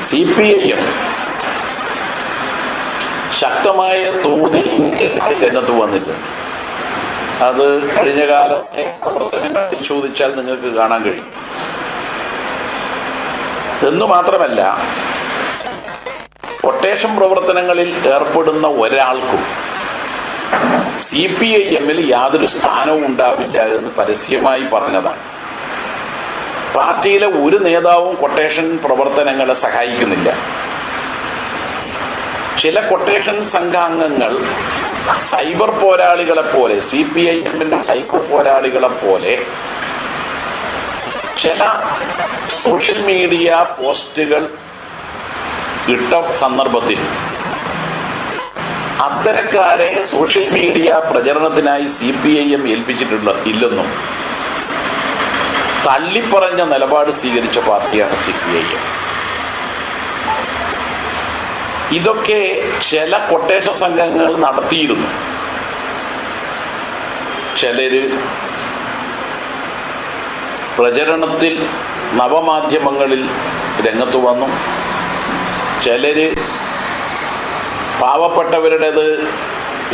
CPIM ശക്തമായ തോതിൽ രംഗത്ത് വന്നിട്ടുണ്ട്. അത് കഴിഞ്ഞ കാലത്തെ പരിശോധിച്ചാൽ നിങ്ങൾക്ക് കാണാൻ കഴിയും. എന്നു മാത്രമല്ല, കൊട്ടേഷൻ പ്രവർത്തനങ്ങളിൽ ഏർപ്പെടുന്ന ഒരാൾക്കും CPIM-ൽ യാതൊരു സ്ഥാനവും ഉണ്ടാവില്ല എന്ന് പരസ്യമായി പറഞ്ഞതാണ്. പാർട്ടിയിലെ ഒരു നേതാവും കൊട്ടേഷൻ പ്രവർത്തനങ്ങളെ സഹായിക്കുന്നില്ല. ചില കൊട്ടേഷൻ സംഘാംഗങ്ങൾ സൈബർ പോരാളികളെ പോലെ, CPIM-ന്റെ സൈബർ പോരാളികളെ പോലെ ചില സോഷ്യൽ മീഡിയ പോസ്റ്റുകൾ ഇട്ട സന്ദർഭത്തിൽ അത്തരക്കാരെ സോഷ്യൽ മീഡിയ പ്രചരണത്തിനായി CPIM ഇല്ലെന്നും തള്ളിപ്പറഞ്ഞ നിലപാട് സ്വീകരിച്ച പാർട്ടിയാണ് CPIM. ഇതൊക്കെ ചില കൊട്ടേഷൻ സംഘങ്ങൾ നടത്തിയിരുന്നു. ചിലര് പ്രചരണത്തിൽ നവമാധ്യമങ്ങളിൽ രംഗത്ത് വന്നു. ചിലര് പാവപ്പെട്ടവരുടേത്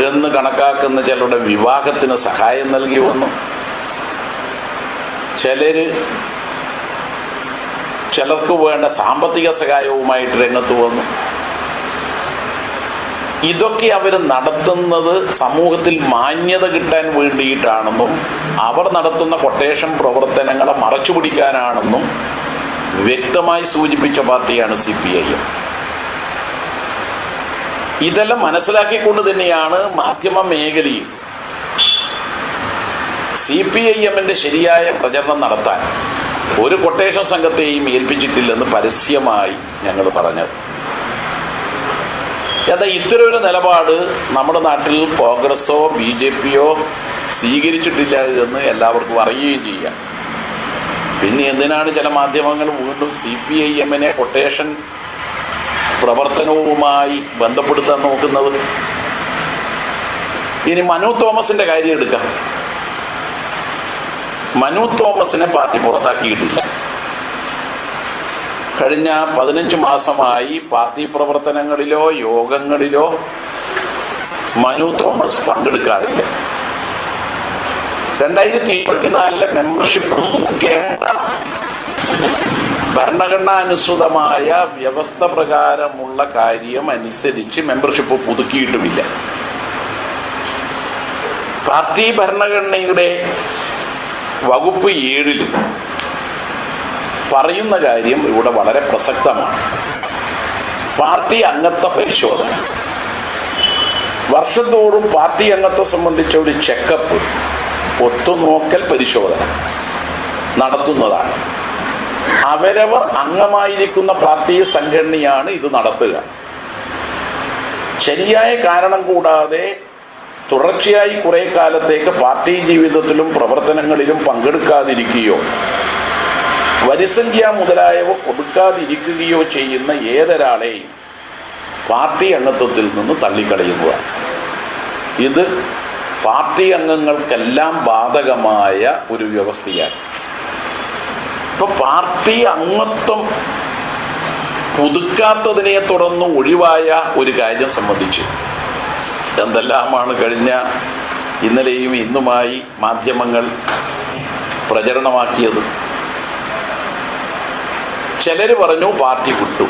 എന്ന് കണക്കാക്കുന്ന ചിലരുടെ വിവാഹത്തിന് സഹായം നൽകി വന്നു. ചിലർക്ക് വേണ്ട സാമ്പത്തിക സഹായവുമായിട്ട് രംഗത്ത് വന്നു. ഇതൊക്കെ അവർ നടത്തുന്നത് സമൂഹത്തിൽ മാന്യത കിട്ടാൻ വേണ്ടിയിട്ടാണെന്നും അവർ നടത്തുന്ന കൊട്ടേഷൻ പ്രവർത്തനങ്ങളെ മറച്ചുപിടിക്കാനാണെന്നും വ്യക്തമായി സൂചിപ്പിച്ച പാർട്ടിയാണ് CPIM. ഇതെല്ലാം മനസ്സിലാക്കിക്കൊണ്ട് തന്നെയാണ് മാധ്യമ മേഖലയിൽ CPIM-ന്റെ ശരിയായ പ്രചരണം നടത്താൻ ഒരു കൊട്ടേഷൻ സംഘത്തെയും ഏൽപ്പിച്ചിട്ടില്ലെന്ന് പരസ്യമായി ഞങ്ങൾ പറഞ്ഞത്. എന്നാൽ ഇത്തരം ഒരു നിലപാട് നമ്മുടെ നാട്ടിൽ കോൺഗ്രസോ BJP-യോ സ്വീകരിച്ചിട്ടില്ല എന്ന് എല്ലാവർക്കും അറിയുകയും ചെയ്യാം. പിന്നെ എന്തിനാണ് ചില മാധ്യമങ്ങൾ വീണ്ടും CPIM-നെ കൊട്ടേഷൻ പ്രവർത്തനവുമായി ബന്ധപ്പെടുത്താൻ നോക്കുന്നത്? ഇനി മനു തോമസിന്റെ കാര്യം എടുക്കാം. മനു തോമസിനെ പാർട്ടി പുറത്താക്കിയിട്ടില്ല. കഴിഞ്ഞ 15 മാസമായി പാർട്ടി പ്രവർത്തനങ്ങളിലോ യോഗങ്ങളിലോ മനു തോമസ് പങ്കെടുക്കാറില്ല. 2024 മെമ്പർഷിപ്പ് ഭരണഘടനാനുസൃതമായ വ്യവസ്ഥ പ്രകാരമുള്ള കാര്യം അനുസരിച്ച് മെമ്പർഷിപ്പ് പുതുക്കിയിട്ടുമില്ല. പാർട്ടി ഭരണഘടനയുടെ വകുപ്പ് 7 പറയുന്ന കാര്യം ഇവിടെ വളരെ പ്രസക്തമാണ്. പാർട്ടി അംഗത്വ പരിശോധന. വർഷം തോറും പാർട്ടി അംഗത്വം സംബന്ധിച്ച ഒരു ചെക്കപ്പ്, ഒത്തുനോക്കൽ പരിശോധന നടത്തുന്നതാണ്. അവരവർ അംഗമായിരിക്കുന്ന പാർട്ടി സംഘടനയാണ് ഇത് നടത്തുക. ശരിയായ കാരണം കൂടാതെ തുടർച്ചയായി കുറെ കാലത്തേക്ക് പാർട്ടി ജീവിതത്തിലും പ്രവർത്തനങ്ങളിലും പങ്കെടുക്കാതിരിക്കുകയോ വരിസംഖ്യ മുതലായവ കൊടുക്കാതിരിക്കുകയോ ചെയ്യുന്ന ഏതൊരാളെയും പാർട്ടി അംഗത്വത്തിൽ നിന്ന് തള്ളിക്കളയുന്നതാണ്. ഇത് പാർട്ടി അംഗങ്ങൾക്കെല്ലാം ബാധകമായ ഒരു വ്യവസ്ഥയാണ്. ഇപ്പൊ പാർട്ടി അംഗത്വം പുതുക്കാത്തതിനെ തുടർന്ന് ഒഴിവായ ഒരു കാര്യം സംബന്ധിച്ച് എന്തെല്ലാമാണ് കഴിഞ്ഞ ഇന്നലെയും ഇന്നുമായി മാധ്യമങ്ങൾ പ്രചരണമാക്കിയത്. ചിലര് പറഞ്ഞു പാർട്ടി വിട്ടു,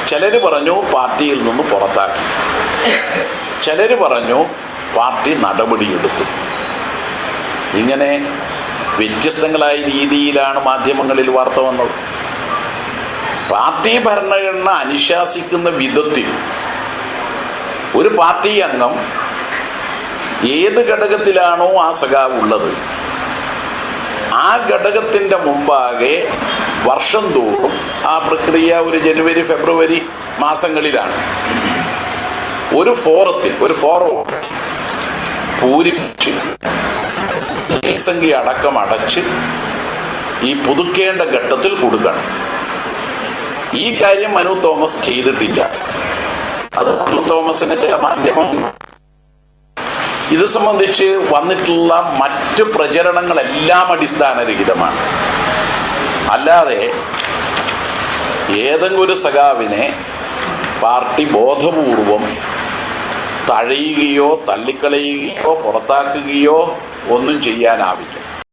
ചിലര് പറഞ്ഞു പാർട്ടിയിൽ നിന്ന് പുറത്താക്കി, ചിലര് പറഞ്ഞു പാർട്ടി നടപടിയെടുത്തു. ഇങ്ങനെ വ്യത്യസ്തങ്ങളായ രീതിയിലാണ് മാധ്യമങ്ങളിൽ വാർത്ത വന്നത്. പാർട്ടി ഭരണഘടന അനുശാസിക്കുന്ന വിധത്തിൽ ഒരു പാർട്ടി അംഗം ഏത് ഘടകത്തിലാണോ ആ സഖാവ് ഉള്ളത്, ആ ഘടകത്തിൻ്റെ മുമ്പാകെ വർഷം തോറും ആ പ്രക്രിയ ഒരു ജനുവരി ഫെബ്രുവരി മാസങ്ങളിലാണ് ഒരു ഫോറം പൂരിപ്പിച്ച് സംഖ്യ അടക്കം അടച്ച് ഈ പുതുക്കേണ്ട ഘട്ടത്തിൽ കൊടുക്കണം. ഈ കാര്യം മനു തോമസ് ചെയ്തിട്ടില്ല. അത് മനു തോമസിനെ ചില മാധ്യമം ഇത് സംബന്ധിച്ച് വന്നിട്ടുള്ള മറ്റ് പ്രചരണങ്ങളെല്ലാം അടിസ്ഥാനരഹിതമാണ്. അല്ലാതെ ഏതെങ്കിലും ഒരു സഖാവിനെ പാർട്ടി ബോധപൂർവം തഴയുകയോ തള്ളിക്കളയുകയോ പുറത്താക്കുകയോ ഒന്നും ചെയ്യാനാവില്ല.